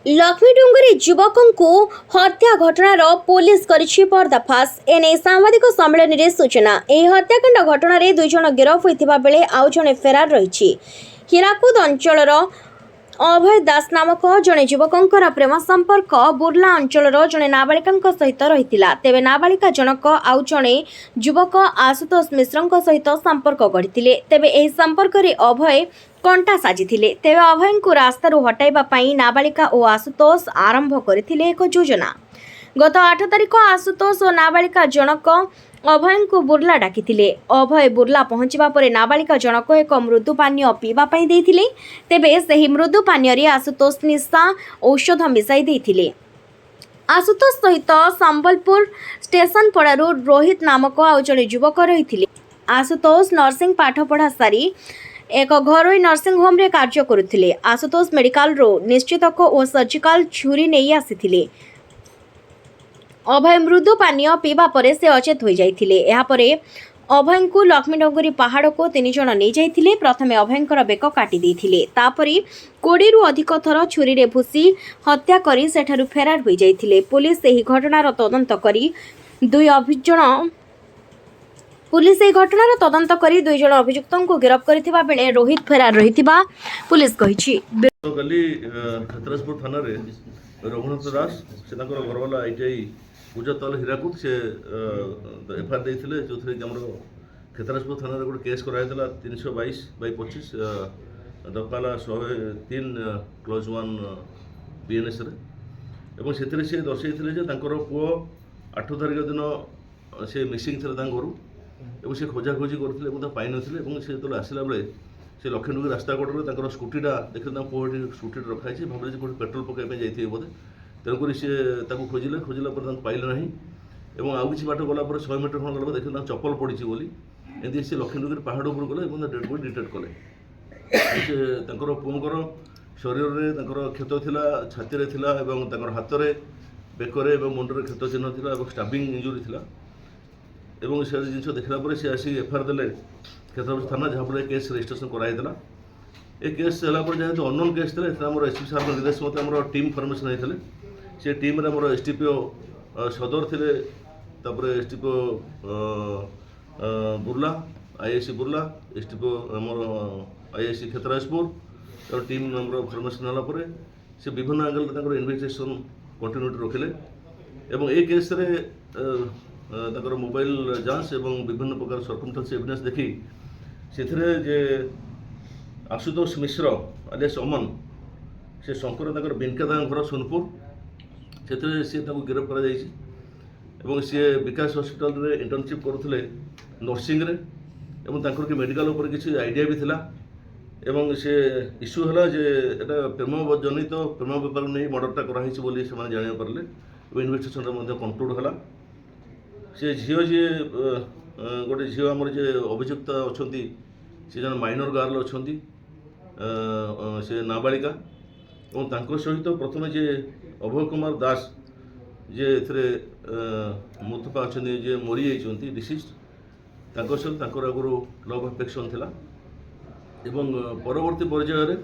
ଲକ୍ଷ୍ମୀଡୁଙ୍ଗରି ଯୁବକଙ୍କୁ ହତ୍ୟା ଘଟଣାର ପୋଲିସ କରିଛି ପର୍ଦ୍ଦାଫାଶ। ଏନେଇ ସାମ୍ବାଦିକ ସମ୍ମିଳନୀରେ ସୂଚନା। ଏହି ହତ୍ୟାକାଣ୍ଡ ଘଟଣାରେ 2 ଜଣ ଗିରଫ ହୋଇଥିବା ବେଳେ ଆଉ ଜଣେ ଫେରାର ରହିଛି। ହୀରାକୁଦ ଅଞ୍ଚଳର ଅଭୟ ଦାସ ନାମକ ଜଣେ ଯୁବକଙ୍କର ପ୍ରେମ ସମ୍ପର୍କ ବୁର୍ଲା ଅଞ୍ଚଳର ଜଣେ ନାବାଳିକାଙ୍କ ସହିତ ରହିଥିଲା। ତେବେ ନାବାଳିକା ଜଣକ ଆଉ ଜଣେ ଯୁବକ ଆଶୁତୋଷ ମିଶ୍ରଙ୍କ ସହିତ ସମ୍ପର୍କ ଗଢ଼ିଥିଲେ। ତେବେ ଏହି ସମ୍ପର୍କରେ ଅଭୟ କଣ୍ଟା ସାଜିଥିଲେ। ତେବେ ଅଭୟଙ୍କୁ ରାସ୍ତାରୁ ହଟାଇବା ପାଇଁ ନାବାଳିକା ଓ ଆଶୁତୋଷ ଆରମ୍ଭ କରିଥିଲେ ଏକ ଯୋଜନା। ଗତ 8 ତାରିଖ ଆଶୁତୋଷ ଓ ନାବାଳିକା ଜଣକ ଅଭୟଙ୍କୁ ବୁର୍ଲା ଡାକିଥିଲେ। ଅଭୟ ବୁର୍ଲା ପହଞ୍ଚିବା ପରେ ନାବାଳିକା ଜଣକ ଏକ ମୃଦୁ ପାନୀୟ ପିଇବା ପାଇଁ ଦେଇଥିଲେ। ତେବେ ସେହି ମୃଦୁ ପାନୀୟରେ ଆଶୁତୋଷ ନିଶା ଔଷଧ ମିଶାଇ ଦେଇଥିଲେ। ଆଶୁତୋଷ ସହିତ ସମ୍ବଲପୁର ଷ୍ଟେସନପଡ଼ାରୁ ରୋହିତ ନାମକ ଆଉ ଜଣେ ଯୁବକ ରହିଥିଲେ। ଆଶୁତୋଷ ନର୍ସିଂ ପାଠପଢ଼ା ସାରି ଏକ ଘରୋଇ ନର୍ସିଂ ହୋମ୍ରେ କାର୍ଯ୍ୟ କରୁଥିଲେ। ଆଶୁତୋଷ ମେଡିକାଲରୁ ନିଶ୍ଚିତକ ଓ ସର୍ଜିକାଲ ଛୁରୀ ନେଇ ଆସିଥିଲେ। ଅଭୟ ମୃଦୁ ପାନୀୟ ପିଇବା ପରେ ସେ ଅଚେତ ହୋଇଯାଇଥିଲେ। ଏହାପରେ ଅଭୟଙ୍କୁ ଲକ୍ଷ୍ମୀଡୁଙ୍ଗରି ପାହାଡ଼କୁ 3 ଜଣ ନେଇଯାଇଥିଲେ। ପ୍ରଥମେ ଅଭୟଙ୍କର ବେକ କାଟି ଦେଇଥିଲେ। ତାପରେ 20ରୁ ଅଧିକ ଥର ଛୁରୀରେ ଭୁଷି ହତ୍ୟା କରି ସେଠାରୁ ଫେରାର ହୋଇଯାଇଥିଲେ। ପୁଲିସ ଏହି ଘଟଣାର ତଦନ୍ତ କରି 2 ଜଣ ଅଭିଯୁକ୍ତଙ୍କୁ ଗିରଫ କରିଥିବା ବେଳେ ରୋହିତ ଫେରାର ରହିଥିବା ପୁଲିସ କହିଛି। କାଲି କ୍ଷେତ୍ରାସପୁର ଥାନାରେ ରଘୁନାଥ ଦାସ ସେ ତାଙ୍କର ଘରବାଲା ITI ପୂଜା ତଲ ହୀରାକୁଦ ସେ FIR ଦେଇଥିଲେ, ଯେଉଁଥିରେ କି ଆମର କ୍ଷେତ୍ରାସପୁର ଥାନାରେ ଗୋଟେ କେସ୍ କରାଯାଇଥିଲା 322/25 ଦଫାଲା 103/1 BNSରେ। ଏବଂ ସେଥିରେ ସେ ଦର୍ଶାଇଥିଲେ ଯେ ତାଙ୍କର ପୁଅ 8 ତାରିଖ ଦିନ ସେ ମିସିଂ ଥିଲା ତାଙ୍କ ଘରୁ ଏବଂ ସେ ଖୋଜାଖୋଜି କରିଥିଲେ ଏବଂ ତାକୁ ପାଇନଥିଲେ। ଏବଂ ସେ ଯେତେବେଳେ ଆସିଲା ବେଳେ ସେ ଲକ୍ଷ୍ମୀଡୁଙ୍ଗରି ରାସ୍ତା କଡ଼ରେ ତାଙ୍କର ସ୍କୁଟିଟା ଦେଖିଲେ ତାଙ୍କ ପୁଅ ଏଠି ସ୍କୁଟିଟା ରଖାଯାଇଛି, ଭାବିଲେ ଯେ କେଉଁଠି ପେଟ୍ରୋଲ ପକାଇବା ପାଇଁ ଯାଇଥିବେ ବୋଧେ। ତେଣୁକରି ସେ ତାକୁ ଖୋଜିଲା ପରେ ତାଙ୍କୁ ପାଇଲେ ନାହିଁ ଏବଂ ଆଉ କିଛି ବାଟ ଗଲା ପରେ 100 ମିଟର ଖଣ୍ଡ ଗଲା ପରେ ଦେଖିଲେ ତାଙ୍କ ଚପଲ ପଡ଼ିଛି ବୋଲି। ଏମିତି ସେ ଲକ୍ଷ୍ମୀଡୁଙ୍ଗରି ପାହାଡ଼ ଉପରୁ ଗଲେ ଏବଂ ଡେଡ୍ ବଡି ଡିଟେକ୍ଟ କଲେ। ସେ ତାଙ୍କର ପୁଅଙ୍କର ଶରୀରରେ ତାଙ୍କର କ୍ଷତ ଥିଲା, ଛାତିରେ ଥିଲା ଏବଂ ତାଙ୍କର ହାତରେ, ବେକରେ ଏବଂ ମୁଣ୍ଡରେ କ୍ଷତ ଚିହ୍ନ ଥିଲା ଏବଂ ଷ୍ଟାବିଂ ଇଞ୍ଜୁରି ଥିଲା। ଏବଂ ସେ ଜିନିଷ ଦେଖିଲା ପରେ ସେ ଆସିକି FIR ଦେଲେ କ୍ଷେତ୍ରାସପୁର ଥାନା, ଯାହାଫଳରେ କେସ୍ ରେଜିଷ୍ଟ୍ରେସନ କରାଯାଇଥିଲା। ଏ କେସ୍ ହେଲା ପରେ ଯେହେତୁ ଅନନୋନ୍ କେସ୍ ଥିଲା, ଏଥିରେ ଆମର SP ସାର୍ଙ୍କ ନିର୍ଦ୍ଦେଶ ମତେ ଆମର ଟିମ୍ ଫର୍ମେସନ୍ ହେଇଥିଲେ। ସେ ଟିମ୍ରେ ଆମର STPO ସଦର ଥିଲେ, ତାପରେ STPO Burla, IIC Burla, STPO ଆମର IIC କ୍ଷେତ୍ରାସପୁର ଟିମ୍ ଆମର ଫର୍ମେସନ୍ ହେଲା ପରେ ସେ ବିଭିନ୍ନ ଆଙ୍ଗେଲରେ ତାଙ୍କର ଇନଭେଷ୍ଟିଗେସନ୍ କଣ୍ଟିନ୍ୟୁଟି ରଖିଲେ। ଏବଂ ଏ କେସ୍ରେ ତାଙ୍କର ମୋବାଇଲ ଯାଞ୍ଚ ଏବଂ ବିଭିନ୍ନ ପ୍ରକାର ସର୍କମଷ୍ଟାନ୍ସ ଏଭିଡେନ୍ସ ଦେଖି ସେଥିରେ ଯେ ଆଶୁତୋଷ ମିଶ୍ର ଆଲିଆସ୍ ଅମନ, ସେ ଶଙ୍କର ତାଙ୍କର ବିନକା ତାଙ୍କ ଘର ସୋନପୁର, ସେଥିରେ ସିଏ ତାଙ୍କୁ ଗିରଫ କରାଯାଇଛି। ଏବଂ ସିଏ ବିକାଶ ହସ୍ପିଟାଲରେ ଇଣ୍ଟର୍ନସିପ୍ କରୁଥିଲେ ନର୍ସିଂରେ ଏବଂ ତାଙ୍କର କି ମେଡ଼ିକାଲ ଉପରେ କିଛି ଆଇଡ଼ିଆ ବି ଥିଲା। ଏବଂ ସେ ଇସ୍ୟୁ ହେଲା ଯେ ଏଇଟା ପ୍ରେମ ବେପାର ନେଇ ମର୍ଡରଟା କରାହେଇଛି ବୋଲି ସେମାନେ ଜାଣିବାକୁ ପାରିଲେ ଏବଂ ଇନଭେଷ୍ଟିଗେସନଟା ମଧ୍ୟ କନକ୍ଲୁଡ଼ ହେଲା। ସେ ଝିଅ ଯିଏ ଗୋଟେ ଝିଅ ଆମର ଯେ ଅଭିଯୁକ୍ତ ଅଛନ୍ତି, ସେ ଜଣେ ମାଇନର ଗାର୍ଲ ଅଛନ୍ତି, ସେ ନାବାଳିକା। ଏବଂ ତାଙ୍କ ସହିତ ପ୍ରଥମେ ଯେ ଅଭୟ କୁମାର ଦାସ ଯିଏ ଏଥିରେ ମୁତଫା ଅଛନ୍ତି, ଯିଏ ମରିଯାଇଛନ୍ତି ଡିସିଜ୍, ତାଙ୍କ ସହିତ ତାଙ୍କର ଆଗରୁ ଲଭ୍ ଆଫେକ୍ସନ୍ ଥିଲା। ଏବଂ ପରବର୍ତ୍ତୀ ପର୍ଯ୍ୟାୟରେ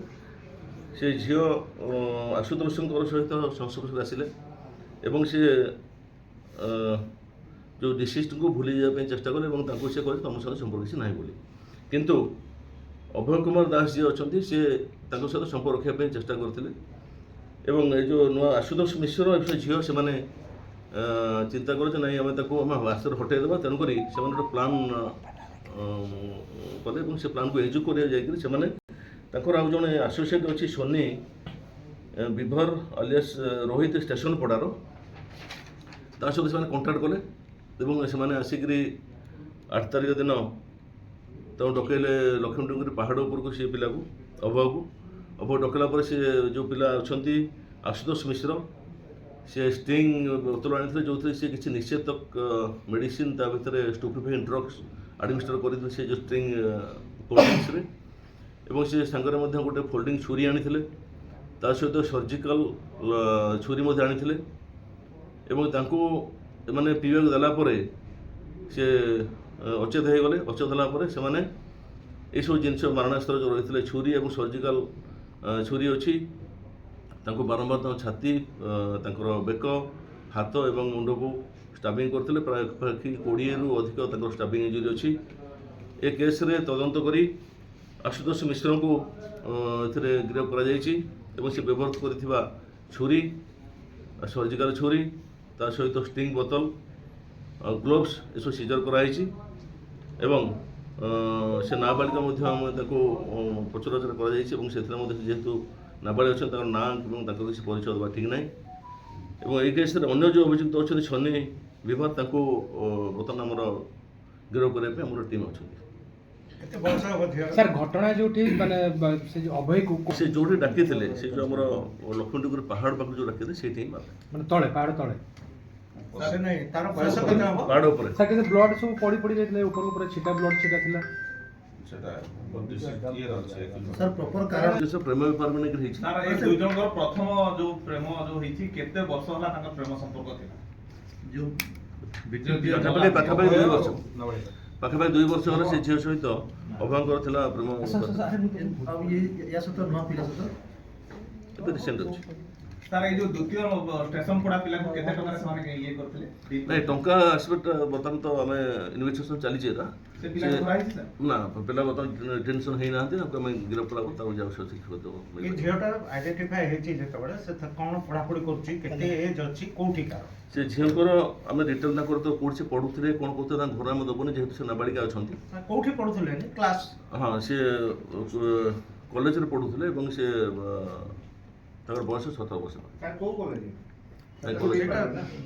ସେ ଝିଅ ଆଶୁତୋଷଙ୍କର ସହିତ ସଂସ୍ପର୍ଶରେ ଆସିଲେ ଏବଂ ସେ ଯେଉଁ ଡିସିଜ୍ଡଙ୍କୁ ଭୁଲି ଯିବା ପାଇଁ ଚେଷ୍ଟା କଲେ ଏବଂ ତାଙ୍କୁ ସେ କହିଲେ ତୁମ ସହିତ ସମ୍ପର୍କ କିଛି ନାହିଁ ବୋଲି। କିନ୍ତୁ ଅଭୟ କୁମାର ଦାସ ଯିଏ ଅଛନ୍ତି ସେ ତାଙ୍କ ସହିତ ସମ୍ପର୍କ ରଖିବା ପାଇଁ ଚେଷ୍ଟା କରିଥିଲେ। ଏବଂ ଏ ଯେଉଁ ନୂଆ ଆଶୁତୋଷ ମିଶ୍ର ଏବଂ ସେ ଝିଅ ସେମାନେ ଚିନ୍ତା କଲେ ଯେ ନାଇଁ ଆମେ ତାକୁ ରାସ୍ତାରୁ ହଟାଇଦେବା। ତେଣୁକରି ସେମାନେ ଗୋଟେ ପ୍ଲାନ୍ କଲେ ଏବଂ ସେ ପ୍ଲାନ୍କୁ ଏକ୍ଜିକ୍ୟୁଟ୍ କରିବାକୁ ଯାଇକରି ସେମାନେ ତାଙ୍କର ଆଉ ଜଣେ ଆସୋସିଏଟ୍ ଅଛି ସୋନି ବିଭର ଆଲିଆସ୍ ରୋହିତ ଷ୍ଟେସନ ପଡ଼ାର, ତା ସହିତ ସେମାନେ କଣ୍ଟାକ୍ଟ କଲେ ଏବଂ ସେମାନେ ଆସିକରି 8 ତାରିଖ ଦିନ ତାଙ୍କୁ ଡକେଇଲେ ଲକ୍ଷ୍ମୀଡୁଙ୍ଗରି ପାହାଡ଼ ଉପରକୁ। ସେ ପିଲାକୁ ଅଭୟ ଡକେଇଲା ପରେ ସେ ଯେଉଁ ପିଲା ଅଛନ୍ତି ଆଶୁତୋଷ ମିଶ୍ର, ସେ ଷ୍ଟିଙ୍ଗ ବୋତଲ ଆଣିଥିଲେ, ଯେଉଁଥିରେ ସେ କିଛି ନିଷେଧକ ମେଡ଼ିସିନ ତା ଭିତରେ ଷ୍ଟୁପିଫାଇଂ ଡ୍ରଗ୍ସ ଆଡ଼ମିନିଷ୍ଟର କରିଥିଲେ ସେ ଯେଉଁ ଷ୍ଟିଙ୍ଗ କୋଲ୍ଡ୍ରିଙ୍କସରେ। ଏବଂ ସେ ସାଙ୍ଗରେ ମଧ୍ୟ ଗୋଟେ ଫୋଲ୍ଡିଂ ଛୁରୀ ଆଣିଥିଲେ, ତା ସହିତ ସର୍ଜିକାଲ ଛୁରୀ ମଧ୍ୟ ଆଣିଥିଲେ। ଏବଂ ତାଙ୍କୁ ଏମାନେ ପିଇବାକୁ ଦେଲା ପରେ ସେ ଅଚେତ ହୋଇଗଲେ। ଅଚେତ ହେଲା ପରେ ସେମାନେ ଏଇସବୁ ଜିନିଷ ମାରଣାସ୍ତ୍ର ଯେଉଁ ରହିଥିଲେ ଛୁରୀ ଏବଂ ସର୍ଜିକାଲ ଛୁରୀ ଅଛି, ତାଙ୍କୁ ବାରମ୍ବାର ତାଙ୍କ ଛାତି ତାଙ୍କର ବେକ ହାତ ଏବଂ ମୁଣ୍ଡକୁ ଷ୍ଟାବିଂ କରିଥିଲେ। ପାଖାପାଖି 20ରୁ ଅଧିକ ତାଙ୍କର ଷ୍ଟାବିଂ ଇଞ୍ଜୁରି ଅଛି। ଏ କେସ୍ରେ ତଦନ୍ତ କରି ଆଶୁତୋଷ ମିଶ୍ରଙ୍କୁ ଏଥିରେ ଗିରଫ କରାଯାଇଛି ଏବଂ ସେ ବ୍ୟବହାର କରିଥିବା ଛୁରୀ ସର୍ଜିକାଲ ଛୁରୀ ତା ସହିତ ଷ୍ଟିଂ ବୋତଲ ଗ୍ଲୋଭ୍ସ ଏସବୁ ସିଜର କରାଯାଇଛି ଏବଂ ସେ ନାବାଳିକା ମଧ୍ୟ ଆମେ ତାକୁ ପଚରାଉଚରା କରାଯାଇଛି ଏବଂ ସେଥିରେ ମଧ୍ୟ ଯେହେତୁ ନାବାଳିକା ଅଛନ୍ତି ତାଙ୍କର ନାଁ ଏବଂ ତାଙ୍କର କିଛି ପରିଚୟ ଦେବା ଠିକ୍ ନାହିଁ ଏବଂ ଏହି କେସ୍ରେ ଅନ୍ୟ ଯେଉଁ ଅଭିଯୁକ୍ତ ଅଛନ୍ତି ସନି ବିଭାର ତାଙ୍କୁ ବର୍ତ୍ତମାନ ଆମର ଗିରଫ କରିବା ପାଇଁ ଆମର ଟିମ୍ ଅଛନ୍ତି। ସାର୍ ଘଟଣା ଯୋଉଠି ମାନେ ସେ ଅଭୟକୁ ସେ ଯୋଉଠି ଡାକିଥିଲେ ସେ ଯେଉଁ ଆମର ଲକ୍ଷ୍ମୀଡୁଗୁରି ପାହାଡ଼ ପାଖରେ ଯେଉଁ ଡାକିଥିଲେ ସେଇଠି ହିଁ ମାରିଲେ ମାନେ ତଳେ ପାହାଡ଼ ତଳେ ପାହାଡ଼ ଉପରେ। ସାର୍ କିନ୍ତୁ ବ୍ଲଡ୍ ସବୁ ପଡ଼ି ପଡ଼ି ଯାଇଥିଲେ ଉପରକୁ ପୁରା ଛିଟା ବ୍ଲଡ୍ ଛିଟା ଥିଲା। ସାର୍ ପ୍ରପର କାରଣ ସେ ପ୍ରେମ ବିବାହ ନେଇକି ହେଇଛି। ସାର୍ ଏ ଦୁଇ ଜଣଙ୍କର ପ୍ରଥମ ଯୋଉ ପ୍ରେମ ଯୋଉ ହେଇଛି କେତେ ବର୍ଷ ହେଲା ତାଙ୍କର ପ୍ରେମ ସମ୍ପର୍କ ଥିଲା? ଯୋଉ ପାଖାପାଖି 2 ବର୍ଷ ପାଖାପାଖି 2 ବର୍ଷ ହେଲା ସେ ଝିଅ ସହିତ ଅଭୟଙ୍କର ଥିଲା ପ୍ରେମ। ଆଉ ୟା ସହିତ ନୂଆ ପିଲା ସହିତ ଏବେ ରିସେଣ୍ଟ ଅଛି। ସାର୍ ଏଇ ଯୋଉ ଦ୍ୱିତୀୟ ଷ୍ଟେସନ ପୋଡ଼ା ପିଲାଙ୍କୁ କେତେ ଟଙ୍କାରେ ସେମାନେ ଇଏ କରିଥିଲେ? ନାଇଁ ଟଙ୍କା ଆସିବାଟା ବର୍ତ୍ତମାନ ତ ଆମେ ଇନଭେଷ୍ଟିଗେସନ୍ ଚାଲିଛି ଏଟା ସେ ପିଲା ଧରା ହେଇଛି ସାର୍? ନା ପିଲା ବର୍ତ୍ତମାନ ଟେନସନ୍ ହେଇନାହାନ୍ତି ତାକୁ ଆମେ ଗିରଫ କଲାକୁ ତାକୁ ଯାଉ ଶିଖିବ ଏ ଝିଅଟା ଆଇଡେଣ୍ଟିଫାଏ ହେଇଛି ଯେତେବେଳେ ସେ କ'ଣ ପଢ଼ାପଢ଼ି କରୁଛି କେତେ ଏଜ୍ ଅଛି କୋଉଠିକାର ସେ ଝିଅଙ୍କର ଆମେ ଡିଟେଲ ତାଙ୍କର ତ କୋଉଠି ସେ ପଢ଼ୁଥିଲେ କ'ଣ କରୁଥିଲେ ତାଙ୍କ ଘର ଆମେ ଦେବୁନି ଯେହେତୁ ସେ ନାବାଳିକା ଅଛନ୍ତି। କୋଉଠି ପଢ଼ୁଥିଲେ କ୍ଲାସ୍ ହଁ ସେ କଲେଜରେ ପଢ଼ୁଥିଲେ ଏବଂ ସେ ତାଙ୍କର ବୟସ 17 ବର୍ଷ। କୋଉ କଲେଜ କଲେଜ